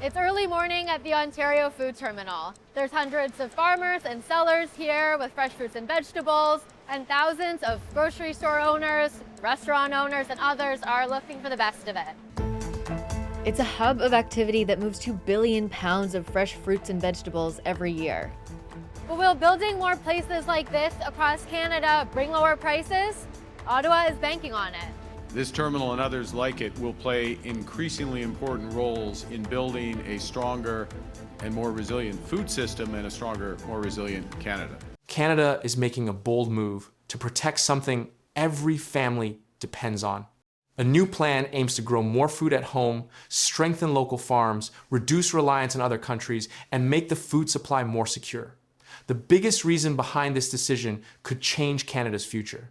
It's early morning at the Ontario Food Terminal. There's hundreds of farmers and sellers here with fresh fruits and vegetables, and thousands of grocery store owners, restaurant owners, and others are looking for the best of it. It's a hub of activity that moves 2 billion pounds of fresh fruits and vegetables every year. But will building more places like this across Canada bring lower prices? Ottawa is banking on it. This terminal and others like it will play increasingly important roles in building a stronger and more resilient food system and a stronger, more resilient Canada. Canada is making a bold move to protect something every family depends on. A new plan aims to grow more food at home, strengthen local farms, reduce reliance on other countries, and make the food supply more secure. The biggest reason behind this decision could change Canada's future.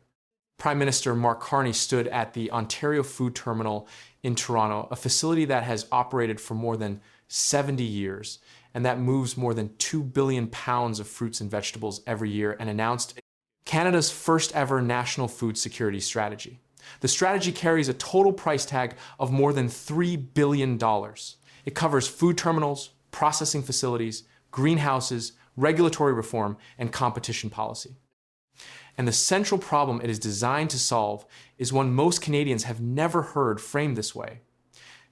Prime Minister Mark Carney stood at the Ontario Food Terminal in Toronto, a facility that has operated for more than 70 years and that moves more than 2 billion pounds of fruits and vegetables every year, and announced Canada's first ever national food security strategy. The strategy carries a total price tag of more than $3 billion. It covers food terminals, processing facilities, greenhouses, regulatory reform, and competition policy. And the central problem it is designed to solve is one most Canadians have never heard framed this way.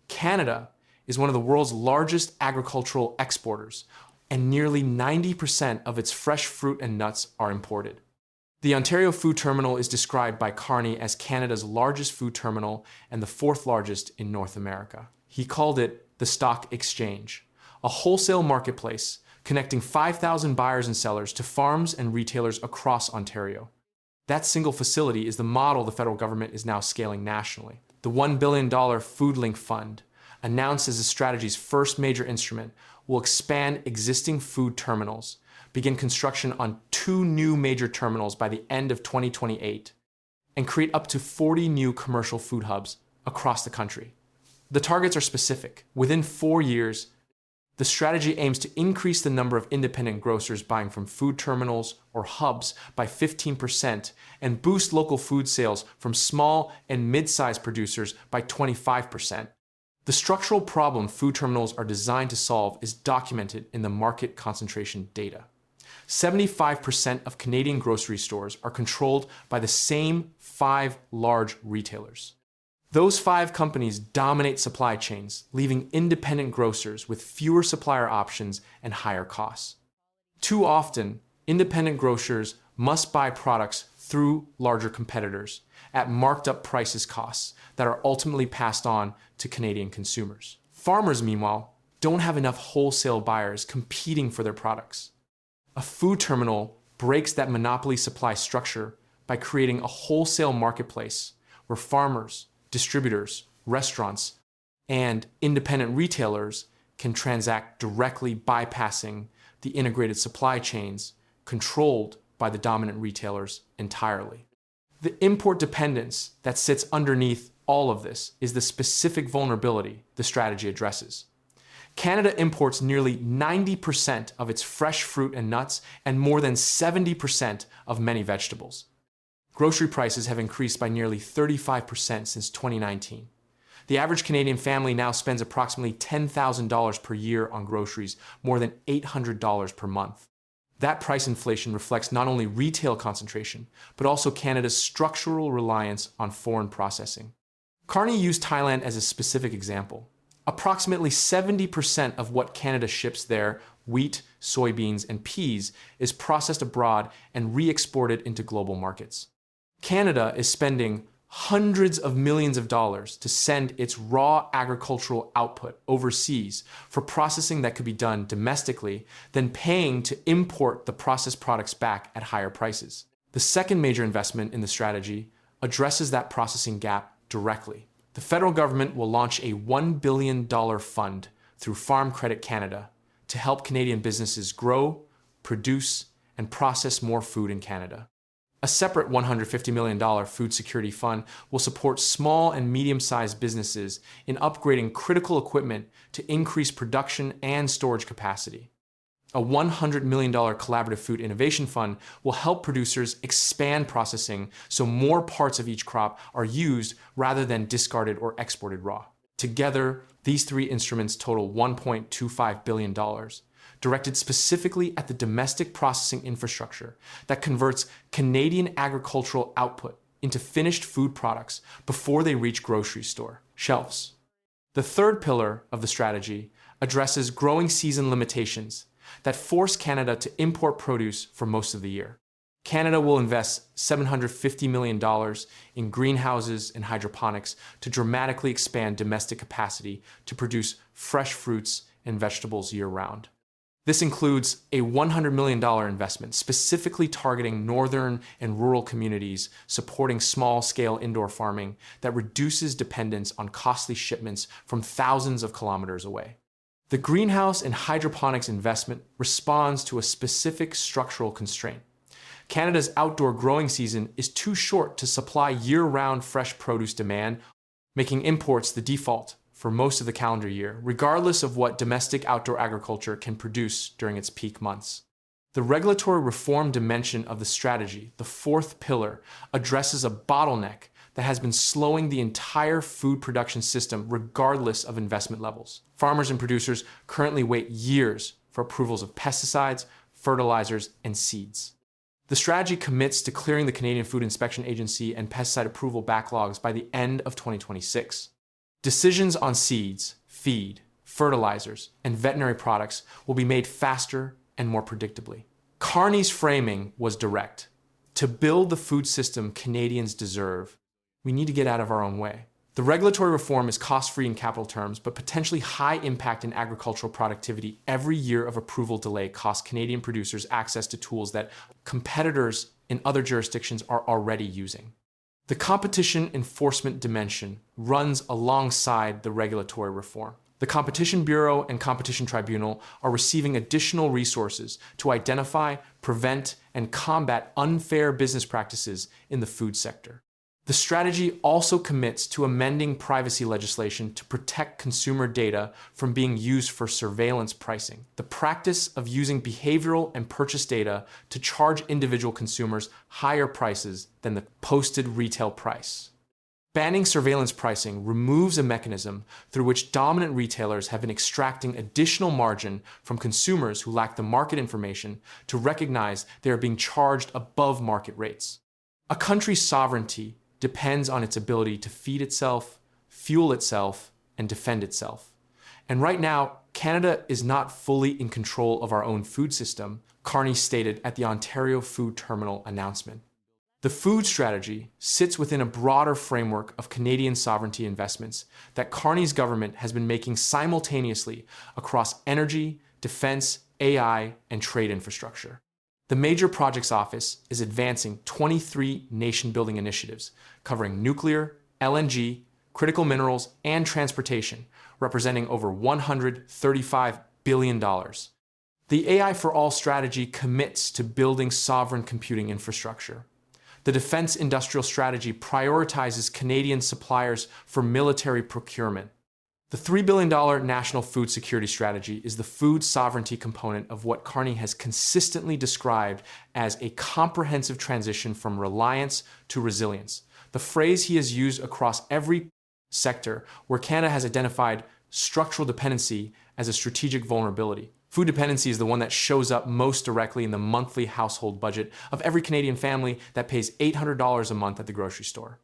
Canada is one of the world's largest agricultural exporters, and nearly 90% of its fresh fruit and nuts are imported. The Ontario Food Terminal is described by Carney as Canada's largest food terminal and the 4th largest in North America. He called it the Stock Exchange, a wholesale marketplace connecting 5,000 buyers and sellers to farms and retailers across Ontario. That single facility is the model the federal government is now scaling nationally. The $1 billion Food Link Fund, announced as the strategy's first major instrument, will expand existing food terminals, begin construction on 2 new major terminals by the end of 2028, and create up to 40 new commercial food hubs across the country. The targets are specific. Within 4 years, the strategy aims to increase the number of independent grocers buying from food terminals or hubs by 15% and boost local food sales from small and mid-sized producers by 25%. The structural problem food terminals are designed to solve is documented in the market concentration data. 75% of Canadian grocery stores are controlled by the same 5 large retailers. Those 5 companies dominate supply chains, leaving independent grocers with fewer supplier options and higher costs. Too often, independent grocers must buy products through larger competitors at marked up costs that are ultimately passed on to Canadian consumers. Farmers, meanwhile, don't have enough wholesale buyers competing for their products. A food terminal breaks that monopoly supply structure by creating a wholesale marketplace where farmers, distributors, restaurants, and independent retailers can transact directly, bypassing the integrated supply chains controlled by the dominant retailers entirely. The import dependence that sits underneath all of this is the specific vulnerability the strategy addresses. Canada imports nearly 90% of its fresh fruit and nuts and more than 70% of many vegetables. Grocery prices have increased by nearly 35% since 2019. The average Canadian family now spends approximately $10,000 per year on groceries, more than $800 per month. That price inflation reflects not only retail concentration, but also Canada's structural reliance on foreign processing. Carney used Thailand as a specific example. Approximately 70% of what Canada ships there, wheat, soybeans, and peas, is processed abroad and re-exported into global markets. Canada is spending hundreds of millions of dollars to send its raw agricultural output overseas for processing that could be done domestically, then paying to import the processed products back at higher prices. The second major investment in the strategy addresses that processing gap directly. The federal government will launch a $1 billion fund through Farm Credit Canada to help Canadian businesses grow, produce, and process more food in Canada. A separate $150 million food security fund will support small and medium-sized businesses in upgrading critical equipment to increase production and storage capacity. A $100 million collaborative food innovation fund will help producers expand processing so more parts of each crop are used rather than discarded or exported raw. Together, These three instruments total $1.25 billion, directed specifically at the domestic processing infrastructure that converts Canadian agricultural output into finished food products before they reach grocery store shelves. The third pillar of the strategy addresses growing season limitations that force Canada to import produce for most of the year. Canada will invest $750 million in greenhouses and hydroponics to dramatically expand domestic capacity to produce fresh fruits and vegetables year-round. This includes a $100 million investment specifically targeting northern and rural communities supporting small-scale indoor farming that reduces dependence on costly shipments from thousands of kilometers away. The greenhouse and hydroponics investment responds to a specific structural constraint. Canada's outdoor growing season is too short to supply year-round fresh produce demand, making imports the default for most of the calendar year, regardless of what domestic outdoor agriculture can produce during its peak months. The regulatory reform dimension of the strategy, the fourth pillar, addresses a bottleneck that has been slowing the entire food production system regardless of investment levels. Farmers and producers currently wait years for approvals of pesticides, fertilizers, and seeds. The strategy commits to clearing the Canadian Food Inspection Agency and pesticide approval backlogs by the end of 2026. Decisions on seeds, feed, fertilizers, and veterinary products will be made faster and more predictably. Carney's framing was direct. To build the food system Canadians deserve, we need to get out of our own way. The regulatory reform is cost-free in capital terms, but potentially high impact in agricultural productivity. Every year of approval delay costs Canadian producers access to tools that competitors in other jurisdictions are already using. The competition enforcement dimension runs alongside the regulatory reform. The Competition Bureau and Competition Tribunal are receiving additional resources to identify, prevent, and combat unfair business practices in the food sector. The strategy also commits to amending privacy legislation to protect consumer data from being used for surveillance pricing, the practice of using behavioral and purchase data to charge individual consumers higher prices than the posted retail price. Banning surveillance pricing removes a mechanism through which dominant retailers have been extracting additional margin from consumers who lack the market information to recognize they are being charged above market rates. A country's sovereignty depends on its ability to feed itself, fuel itself, and defend itself. And right now, Canada is not fully in control of our own food system, Carney stated at the Ontario Food Terminal announcement. The food strategy sits within a broader framework of Canadian sovereignty investments that Carney's government has been making simultaneously across energy, defense, AI, and trade infrastructure. The Major Projects Office is advancing 23 nation-building initiatives covering nuclear, LNG, critical minerals, and transportation, representing over $135 billion. The AI for All strategy commits to building sovereign computing infrastructure. The Defense Industrial Strategy prioritizes Canadian suppliers for military procurement. The $3 billion National Food Security Strategy is the food sovereignty component of what Carney has consistently described as a comprehensive transition from reliance to resilience, the phrase he has used across every sector where Canada has identified structural dependency as a strategic vulnerability. Food dependency is the one that shows up most directly in the monthly household budget of every Canadian family that pays $800 a month at the grocery store.